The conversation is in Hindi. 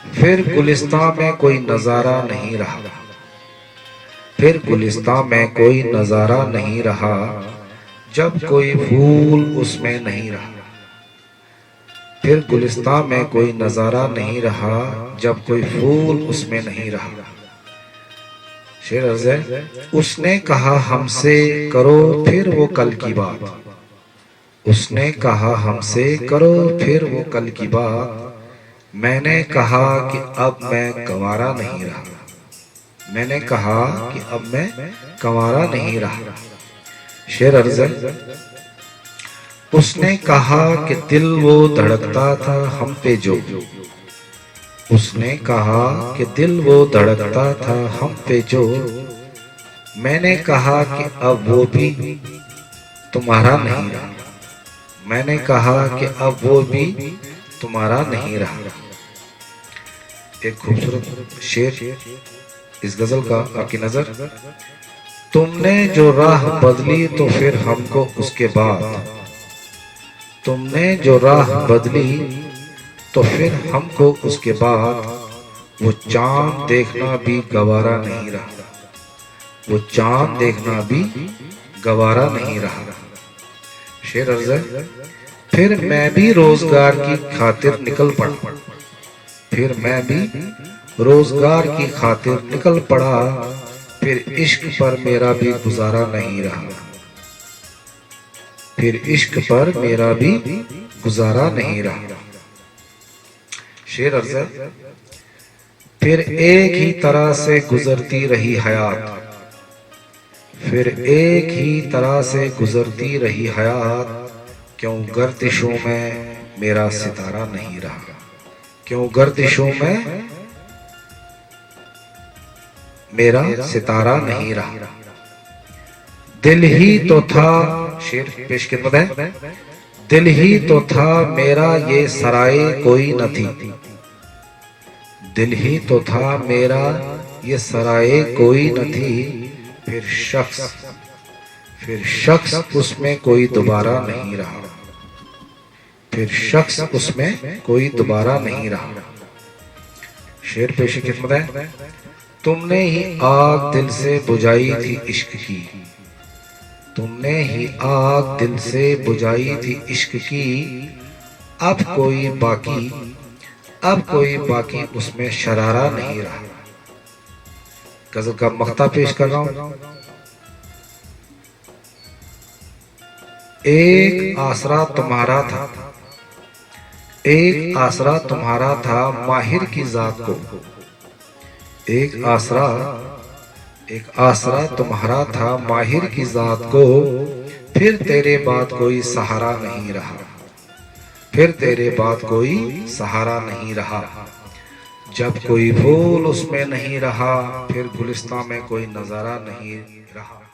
फिर गुलिस्तां में कोई नजारा नहीं रहा। फिर गुलिस्तां में कोई नजारा नहीं रहा, जब कोई फूल उसमें नहीं रहा। फिर गुलिस्तां में कोई नजारा नहीं रहा, जब कोई फूल उसमें नहीं रहा। शेर अर्ज़ है, उसने कहा हमसे करो फिर वो कल की बात। उसने कहा हमसे करो फिर वो कल की बात। मैंने कहा कि अब मैं गंवारा नहीं रहा। मैंने कहा कि अब मैं गंवारा नहीं रहा। शेर अर्ज़ है, उसने कहा कि दिल वो धड़कता था हम पे जो। उसने कहा कि दिल वो धड़कता था हम पे जो। मैंने कहा कि अब वो भी तुम्हारा नहीं रहा। मैंने कहा कि अब वो भी तुम्हारा नहीं रहा। एक खूबसूरत शेर इस गजल का आपकी नजर। तुमने जो राह बदली तो फिर हमको उसके बाद। तुमने जो राह बदली तो फिर हमको उसके बाद। वो चांद देखना भी गवारा नहीं रहा। वो चांद देखना भी गवारा नहीं रहा। शेर अर्ज़ है, फिर मैं भी रोजगार की खातिर निकल पड़ा। फिर मैं भी रोजगार की खातिर निकल पड़ा। फिर इश्क पर मेरा भी गुजारा नहीं रहा। फिर इश्क पर मेरा भी गुजारा नहीं रहा। शेर अर्ज़ है, फिर एक ही तरह से गुजरती रही हयात। फिर एक ही तरह से गुजरती रही हयात। क्यों गर्दिशों में मेरा सितारा नहीं रहा। क्यों गर्दिशों में मेरा सितारा नहीं रहा। दिल ही तो था, शेर पेश खिदमत है, दिल ही तो था मेरा ये सराय कोई न थी। दिल ही तो था मेरा ये सराय कोई न थी। फिर शख्स उसमें कोई दोबारा नहीं रहा। फिर शख्स उसमें कोई दोबारा नहीं रहा। शेर पेश खिदमत है, तुमने ही आग दिल से बुझाई थी इश्क की। तुमने ही आग दिल से बुझाई थी इश्क की। अब कोई बाकी उसमें शरारा नहीं रहा। गजल का मख्ता पेश कर रहा हूं। एक आसरा तुम्हारा था। एक आसरा तुम्हारा था माहिर की जात को। एक आसरा तुम्हारा था माहिर की जात को। फिर तेरे बाद कोई सहारा नहीं रहा। फिर तेरे बाद कोई सहारा नहीं रहा। जब कोई फूल उसमें नहीं रहा, फिर गुलिस्तां में कोई नजारा नहीं रहा।